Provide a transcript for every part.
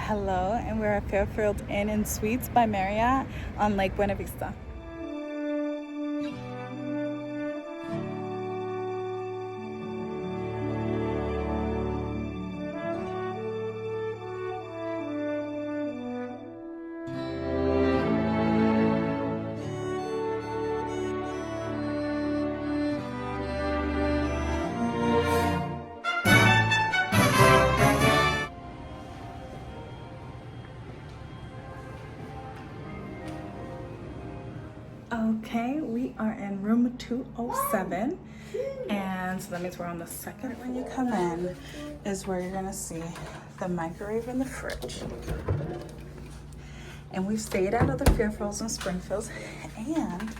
Hello, and we're at Fairfield Inn and Suites by Marriott on Lake Buena Vista. Okay, we are in room 207, and so that means we're on the second. When you come in is where you're gonna see the microwave and the fridge. And we've stayed out of the Fairfields and Springfields, and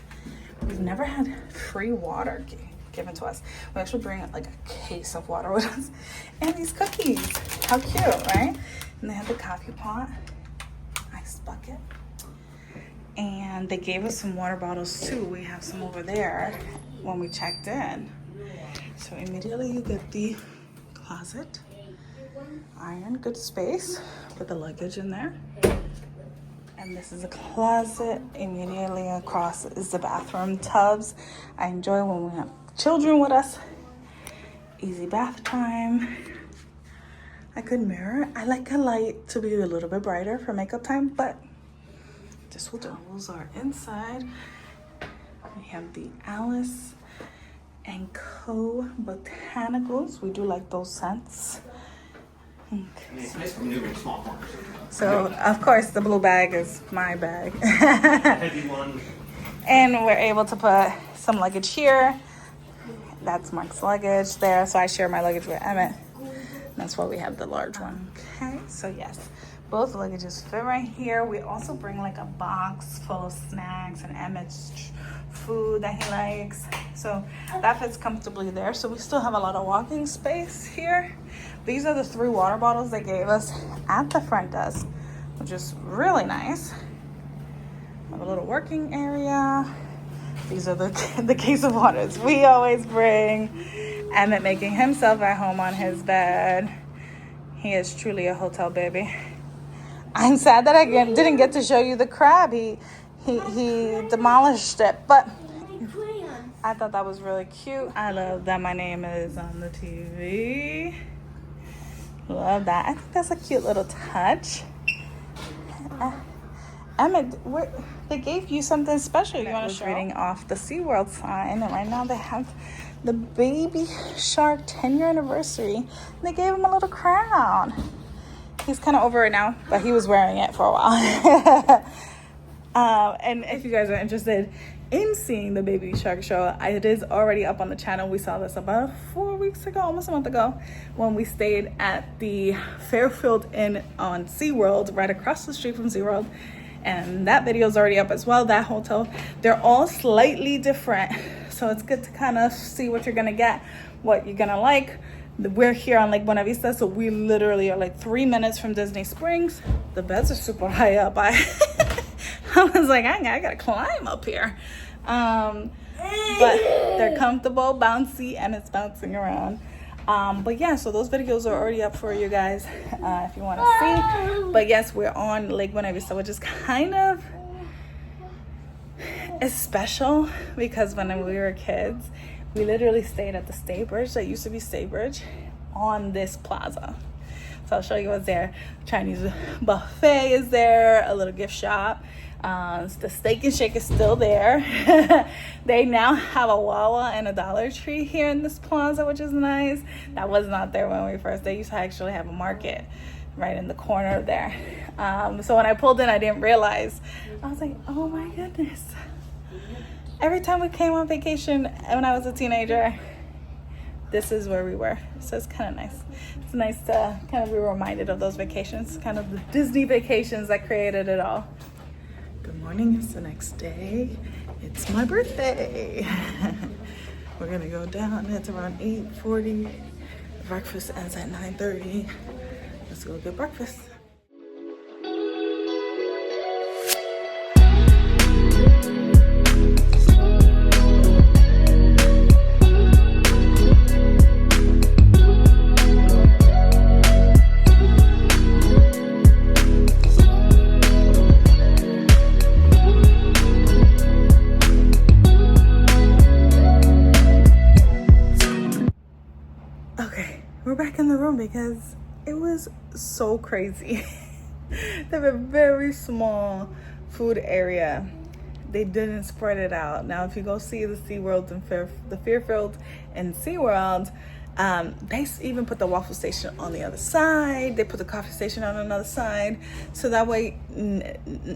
we've never had free water given to us. We actually bring like a case of water with us, and these cookies. How cute, right? And they have the coffee pot, nice bucket. And they gave us some water bottles too. We have some over there when we checked in. So immediately you get the closet, iron, good space, put the luggage in there. And this is a closet. Immediately across is the bathroom tubs. I enjoy when we have children with us. Easy bath time. A good mirror. I like a light to be a little bit brighter for makeup time, but this will do. Towels are inside. We have the Alice and Co. botanicals. We do like those scents. Okay. So of course the blue bag is my bag. Heavy one. And we're able to put some luggage here. That's Mark's luggage there. So I share my luggage with Emmett. That's why we have the large one. Okay, so yes. Both luggages fit right here. We also bring like a box full of snacks and Emmett's food that he likes. So that fits comfortably there. So we still have a lot of walking space here. These are the 3 water bottles they gave us at the front desk, which is really nice. We have a little working area. These are the case of waters we always bring. Emmett making himself at home on his bed. He is truly a hotel baby. I'm sad that I didn't get to show you the crab. He demolished it, but I thought that was really cute. I love that my name is on the TV. Love that. I think that's a cute little touch. Emmett, they gave you something special. You want to show? Reading off the SeaWorld sign, and right now they have the baby shark 10-year anniversary. And they gave him a little crown. He's kind of over it now, but he was wearing it for a while. And if you guys are interested in seeing the Baby Shark show, it is already up on the channel. We saw this about 4 weeks ago, almost a month ago, when we stayed at the Fairfield Inn on SeaWorld, right across the street from SeaWorld. And that video is already up as well, that hotel. They're all slightly different, so it's good to kind of see what you're going to get, what you're going to like. We're here on Lake Buena Vista, so we literally are like 3 minutes from Disney Springs. The beds are super high up. I was like, I gotta climb up here. But they're comfortable, bouncy, and it's bouncing around. But yeah, so those videos are already up for you guys if you want to see. But yes, we're on Lake Buena Vista, which is kind of is special because when we were kids, we literally stayed at the Staybridge that used to be Staybridge on this plaza. So I'll show you what's there. Chinese buffet is there, a little gift shop. The Steak and Shake is still there. They now have a Wawa and a Dollar Tree here in this plaza, which is nice. That was not there when we first. They used to actually have a market right in the corner there. So when I pulled in, I didn't realize. I was like, oh my goodness. Every time we came on vacation when I was a teenager, this is where we were. So it's kind of nice. It's nice to kind of be reminded of those vacations, kind of the Disney vacations that created it all. Good morning, it's the next day. It's my birthday. We're gonna go down. It's around 8:40. Breakfast ends at 9:30. Let's go get breakfast. is so crazy. They have a very small food area. They didn't spread it out. Now, if you go see the SeaWorld and the Fairfield and SeaWorld, they even put the waffle station on the other side. They put the coffee station on another side. So that way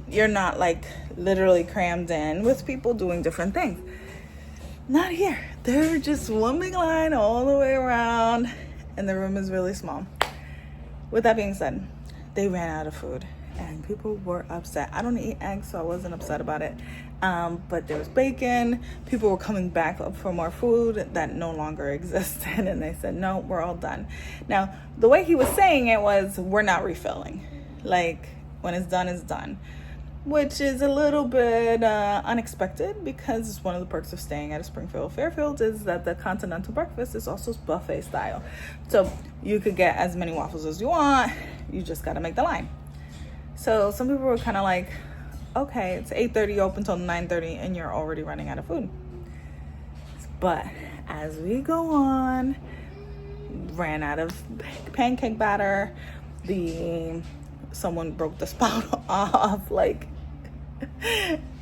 you're not like literally crammed in with people doing different things. Not here. They're just one big line all the way around, and the room is really small. With that being said, they ran out of food and people were upset. I don't eat eggs, so I wasn't upset about it. But there was bacon. People were coming back up for more food that no longer existed, and they said, no, we're all done. Now, the way he was saying it was, we're not refilling. Like, when it's done, it's done. Which is a little bit unexpected, because it's one of the perks of staying at a Springfield Fairfield is that the continental breakfast is also buffet style. So you could get as many waffles as you want. You just got to make the line. So some people were kind of like, okay, it's 8:30 open till 9:30 and you're already running out of food. But as we go on, ran out of pancake batter. Someone broke the spout off like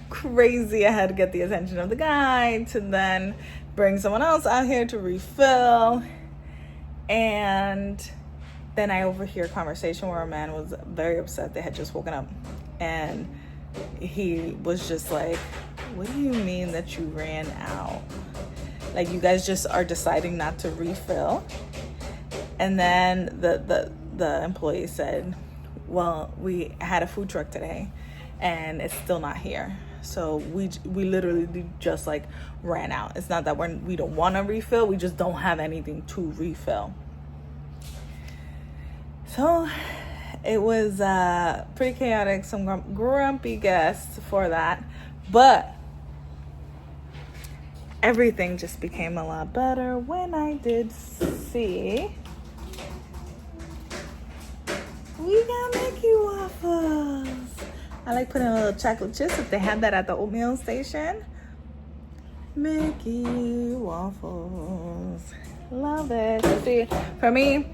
crazy. I had to get the attention of the guy to then bring someone else out here to refill. And then I overhear a conversation where a man was very upset. They had just woken up, and he was just like, what do you mean that you ran out? Like, you guys just are deciding not to refill? And then the employee said, well, we had a food truck today and it's still not here. So we literally just like ran out. It's not that we don't want to refill. We just don't have anything to refill. So it was pretty chaotic. Some grumpy guests for that. But everything just became a lot better when I did see we got Mickey waffles. I like putting a little chocolate chips if they had that at the oatmeal station. Mickey waffles. Love it. See, for me,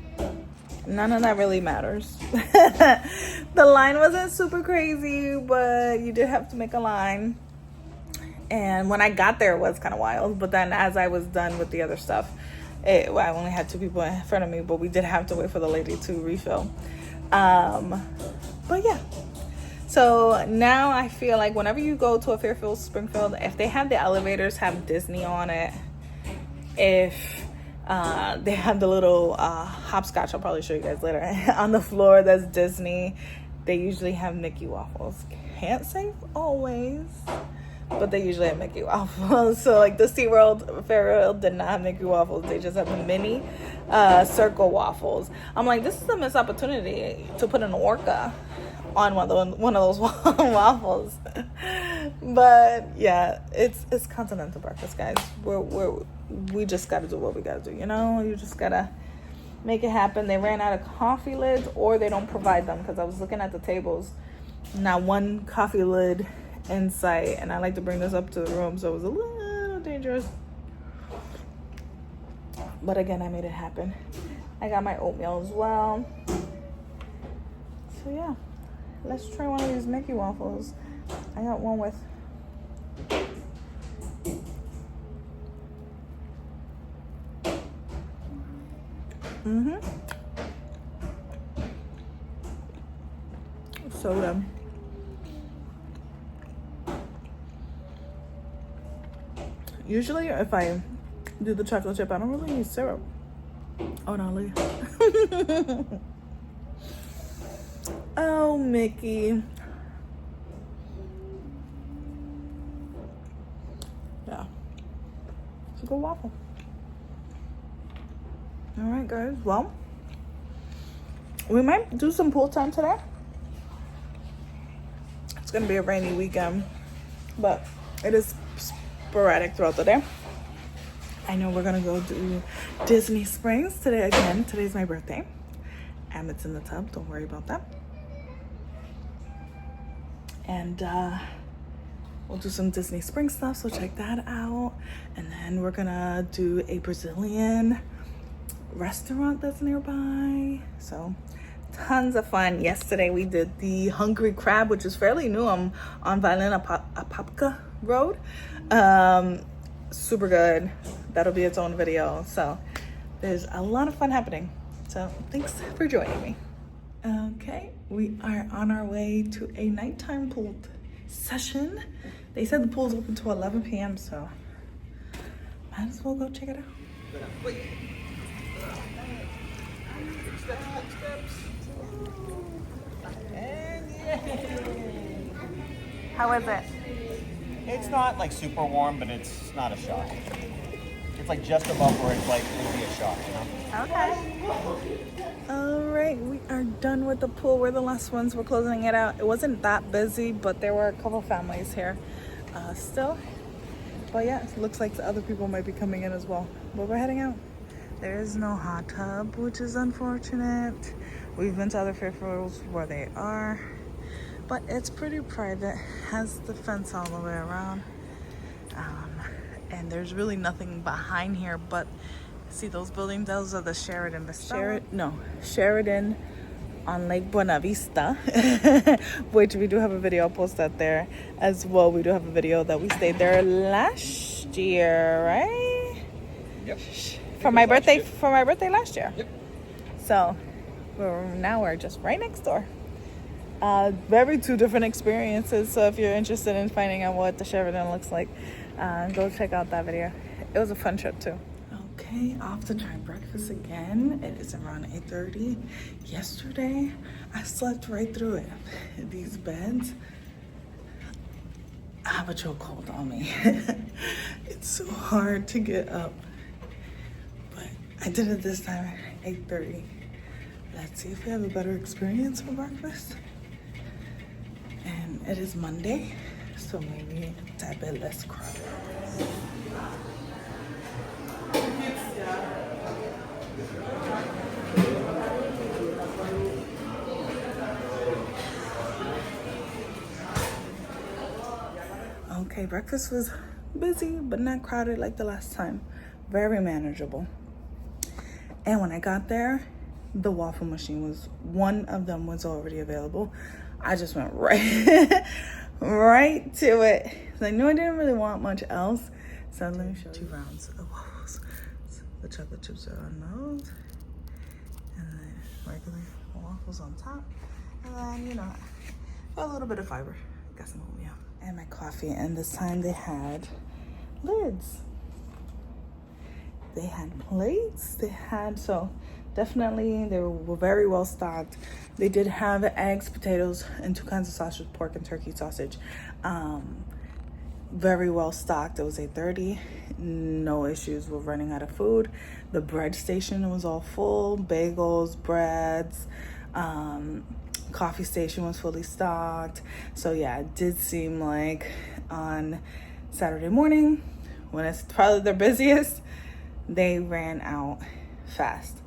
none of that really matters. The line wasn't super crazy, but you did have to make a line. And when I got there, it was kind of wild. But then as I was done with the other stuff, I only had 2 people in front of me, but we did have to wait for the lady to refill. But yeah, so now I feel like whenever you go to a Fairfield, Springfield, if they have the elevators have Disney on it, if they have the little hopscotch, I'll probably show you guys later, on the floor that's Disney, they usually have Mickey waffles. Can't say always, but they usually have Mickey waffles. So like the SeaWorld Fairfield did not have Mickey waffles. They just have the mini circle waffles. I'm like, this is a missed opportunity to put an orca on one of those waffles. But yeah, it's continental breakfast, guys. We just gotta do what we gotta do, you know? You just gotta make it happen. They ran out of coffee lids, or they don't provide them, because I was looking at the tables, not one coffee lid in sight, and I like to bring this up to the room, so it was a little dangerous. But again, I made it happen. I got my oatmeal as well. So yeah, let's try one of these Mickey waffles. I got one with soda. Usually if I do the chocolate chip, I don't really use syrup. Oh no, look. Oh, Mickey. Yeah, it's a good waffle. All right, guys. Well, we might do some pool time today. It's gonna be a rainy weekend, but it is sporadic throughout the day. I know we're gonna go do Disney Springs today again. Today's my birthday. Emmett's in the tub, don't worry about that. And we'll do some Disney Springs stuff, so check that out. And then we're gonna do a Brazilian restaurant that's nearby. So Tons of fun. Yesterday we did the Hungry Crab, which is fairly new on Violin Apopka Road. Super good. That'll be its own video. So there's a lot of fun happening. So thanks for joining me. Okay, we are on our way to a nighttime pool session. They said the pool's open till 11 p.m. so might as well go check it out. Wait. How is it? It's not like super warm, but it's not a shock. It's like just above where it's like it would be a shock, you know? Okay. All right, we are done with the pool. We're the last ones. We're closing it out. It wasn't that busy, but there were a couple families here still. But yeah, it looks like the other people might be coming in as well. But we're heading out. There is no hot tub, which is unfortunate. We've been to other Fairfields where they are, but it's pretty private. Has the fence all the way around. And there's really nothing behind here, but see those buildings? Those are the Sheridan Vista. Sheridan on Lake Buena Vista, which we do have a video. I'll post that there as well. We do have a video that we stayed there last year, right? Yep. For my birthday last year. Yep. So now we're just right next door. Very two different experiences. So if you're interested in finding out what the Sheridan looks like, go check out that video. It was a fun trip too. Okay, off to try breakfast again. It is around 8:30. Yesterday, I slept right through it. These beds, I have a chokehold on me. It's so hard to get up. But I did it this time at 8:30. Let's see if we have a better experience for breakfast. And it is Monday, so maybe it's a bit less crowded. Okay, breakfast was busy, but not crowded like the last time. Very manageable. And when I got there, the waffle machine one of them was already available. I just went right to it. So I knew I didn't really want much else. So let me show you 2 rounds of waffles. So the chocolate chips are on those. And then regular waffles on top. And then, you know, a little bit of fiber. Got some oatmeal. And my coffee. And this time they had lids. They had plates. So definitely they were very well stocked. They did have eggs, potatoes, and 2 kinds of sausage, pork and turkey sausage. Very well stocked. It was 8:30. No issues with running out of food. The bread station was all full. Bagels, breads. Coffee station was fully stocked. So yeah, it did seem like on Saturday morning, when it's probably their busiest, they ran out fast.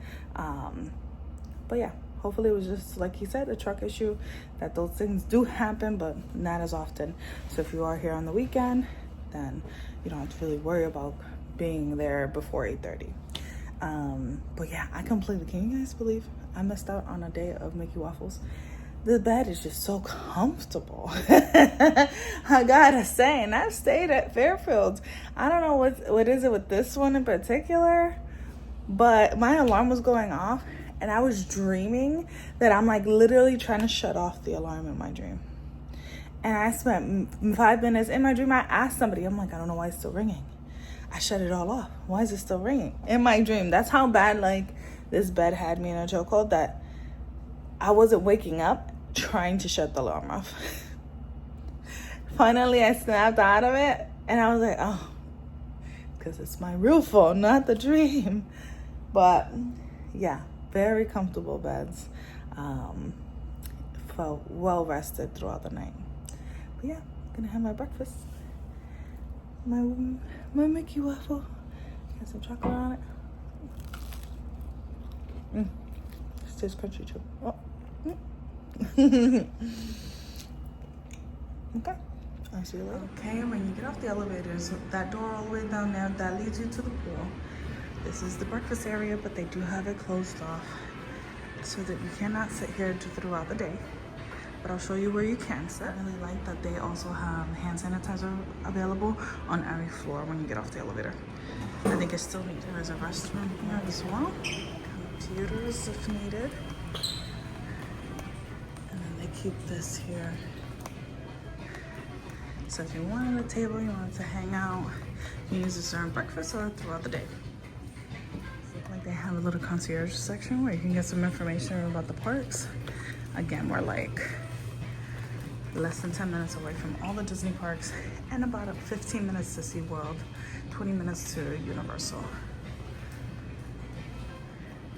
But yeah, hopefully it was just, like he said, a truck issue, that those things do happen, but not as often. So if you are here on the weekend, then you don't have to really worry about being there before 8:30. But yeah, can you guys believe I missed out on a day of Mickey Waffles? The bed is just so comfortable. I gotta say, and I've stayed at Fairfield. I don't know what is it with this one in particular, but my alarm was going off and I was dreaming that I'm like literally trying to shut off the alarm in my dream. And I spent 5 minutes in my dream. I asked somebody, I'm like, I don't know why it's still ringing. I shut it all off. Why is it still ringing? In my dream. That's how bad like this bed had me in a chokehold, that I wasn't waking up trying to shut the alarm off. Finally, I snapped out of it and I was like, oh, because it's my real phone, not the dream. But yeah, very comfortable beds. Felt well rested throughout the night. But yeah, gonna have my breakfast. My Mickey waffle. Got some chocolate on it. It tastes crunchy too. Oh. Okay, I'll see you later. Okay, when you get off the elevators, that door all the way down there, that leads you to the pool. This is the breakfast area, but they do have it closed off. so that you cannot sit here throughout the day. But I'll show you where you can sit. I really like that they also have hand sanitizer available on every floor when you get off the elevator. I think it's still neat. There's a restroom here as well. Computers if needed. And then they keep this here. So if you wanted a table, you wanted to hang out, you can use this during breakfast or throughout the day. Look like they have a little concierge section where you can get some information about the parks. Again, we're like less than 10 minutes away from all the Disney parks and about 15 minutes to SeaWorld, 20 minutes to Universal.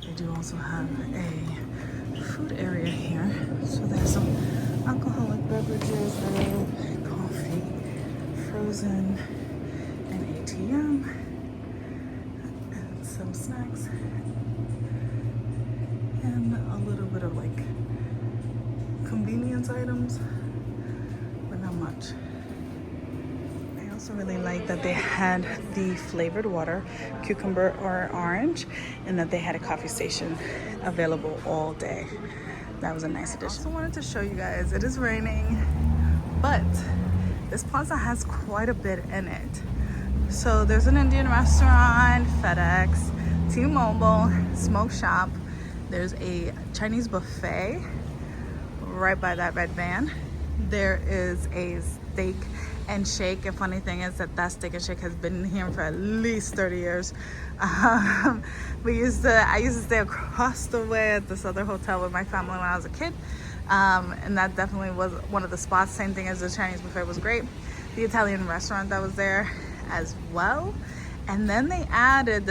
They do also have a food area here. So there's some alcoholic beverages, coffee, frozen, an ATM, and some snacks, and a little bit of like convenience items, but not much. I also really like that they had the flavored water, cucumber or orange, and that they had a coffee station available all day. That was a nice addition. I also wanted to show you guys, it is raining, but this plaza has quite a bit in it. So there's an Indian restaurant, FedEx, T-Mobile, smoke shop. There's a Chinese buffet right by that red van. There is a steak and shake. And funny thing is that steak and shake has been here for at least 30 years. I used to stay across the way at this other hotel with my family when I was a kid. And that definitely was one of the spots. Same thing as the Chinese buffet was great. The Italian restaurant that was there as well. And then they added,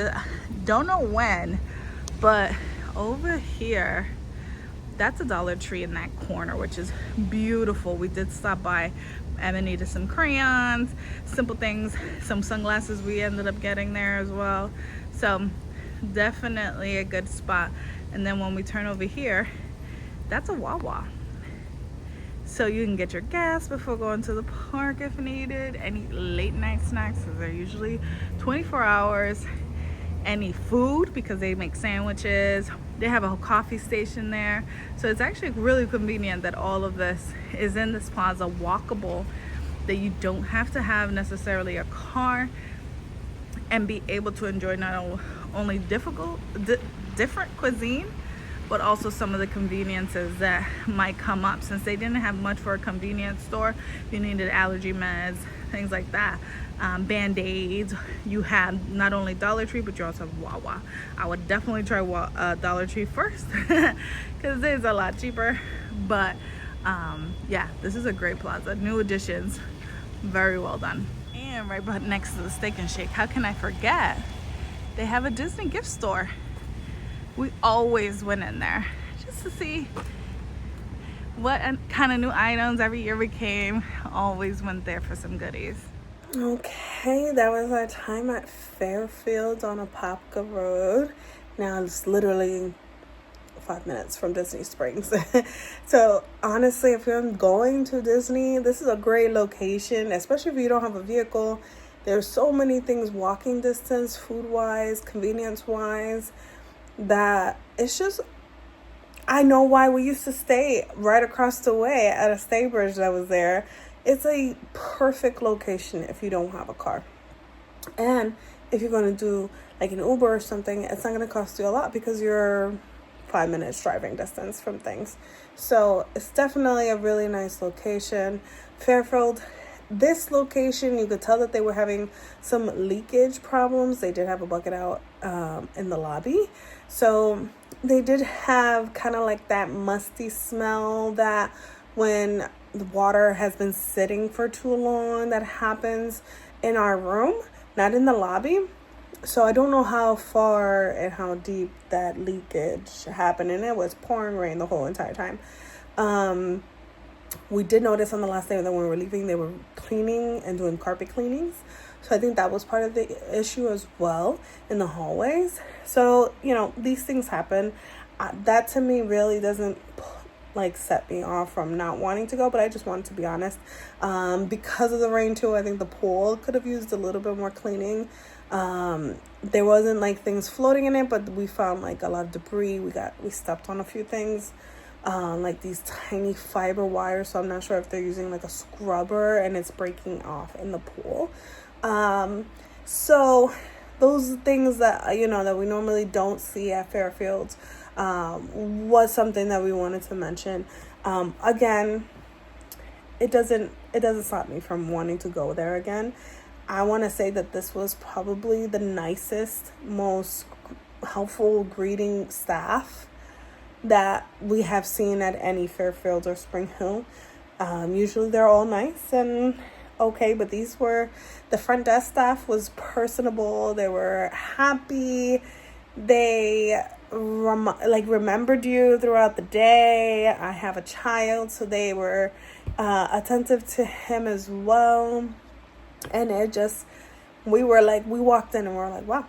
don't know when, but over here, that's a Dollar Tree in that corner, which is beautiful. We did stop by. Emma needed some crayons, simple things, some sunglasses we ended up getting there as well. So definitely a good spot. And then when we turn over here, that's a Wawa. So you can get your gas before going to the park if needed. Any late night snacks, because they're usually 24 hours. Any food, because they make sandwiches. They have a coffee station there. So it's actually really convenient that all of this is in this plaza, walkable, that you don't have to have necessarily a car, and be able to enjoy not only different cuisine, but also some of the conveniences that might come up, since they didn't have much for a convenience store. You needed allergy meds, things like that. Band-aids. You have not only Dollar Tree, but you also have Wawa. I would definitely try Dollar Tree first because it's a lot cheaper. But yeah, this is a great plaza. New additions, very well done. And right next to the Steak and Shake, how can I forget? They have a Disney gift store. We always went in there just to see what kind of new items every year we came. Always went there for some goodies. Okay, that was our time at Fairfield on Apopka Road. Now it's literally 5 minutes from Disney Springs. So honestly, if you're going to Disney, this is a great location, especially if you don't have a vehicle. There's so many things walking distance, food-wise, convenience-wise, that it's just, I know why we used to stay right across the way at a Staybridge that was there. It's a perfect location if you don't have a car. And if you're going to do like an Uber or something, it's not going to cost you a lot because you're 5 minutes driving distance from things. So it's definitely a really nice location. Fairfield, this location, you could tell that they were having some leakage problems. They did have a bucket out in the lobby. So they did have kind of like that musty smell that when the water has been sitting for too long, that happens in our room, not in the lobby. So I don't know how far and how deep that leakage happened, and it was pouring rain the whole entire time. We did notice on the last day that when we were leaving, they were cleaning and doing carpet cleanings. So I think that was part of the issue as well in the hallways. So, you know, these things happen. That to me really doesn't like set me off from not wanting to go, but I just wanted to be honest. Because of the rain too, I think the pool could have used a little bit more cleaning. There wasn't like things floating in it, but we found like a lot of debris. We stepped on a few things, like these tiny fiber wires. So I'm not sure if they're using like a scrubber and it's breaking off in the pool. So those things that, you know, that we normally don't see at Fairfield, was something that we wanted to mention. Again, it doesn't stop me from wanting to go there again. I want to say that this was probably the nicest, most helpful greeting staff that we have seen at any Fairfield or Spring Hill. Usually they're all nice and okay, but the front desk staff was personable. They were happy. They remembered you throughout the day. I have a child, so they were attentive to him as well. And we walked in and we were like, wow,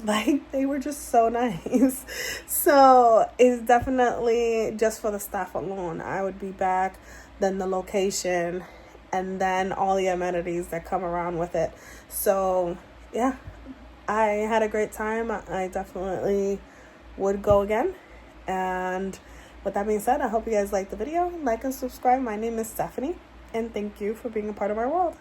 like they were just so nice. So it's definitely, just for the staff alone, I would be back. Then the location, and then all the amenities that come around with it. So yeah, I had a great time. I definitely would go again. And with that being said, I hope you guys liked the video. Like and subscribe. My name is Stephanie, and thank you for being a part of our world.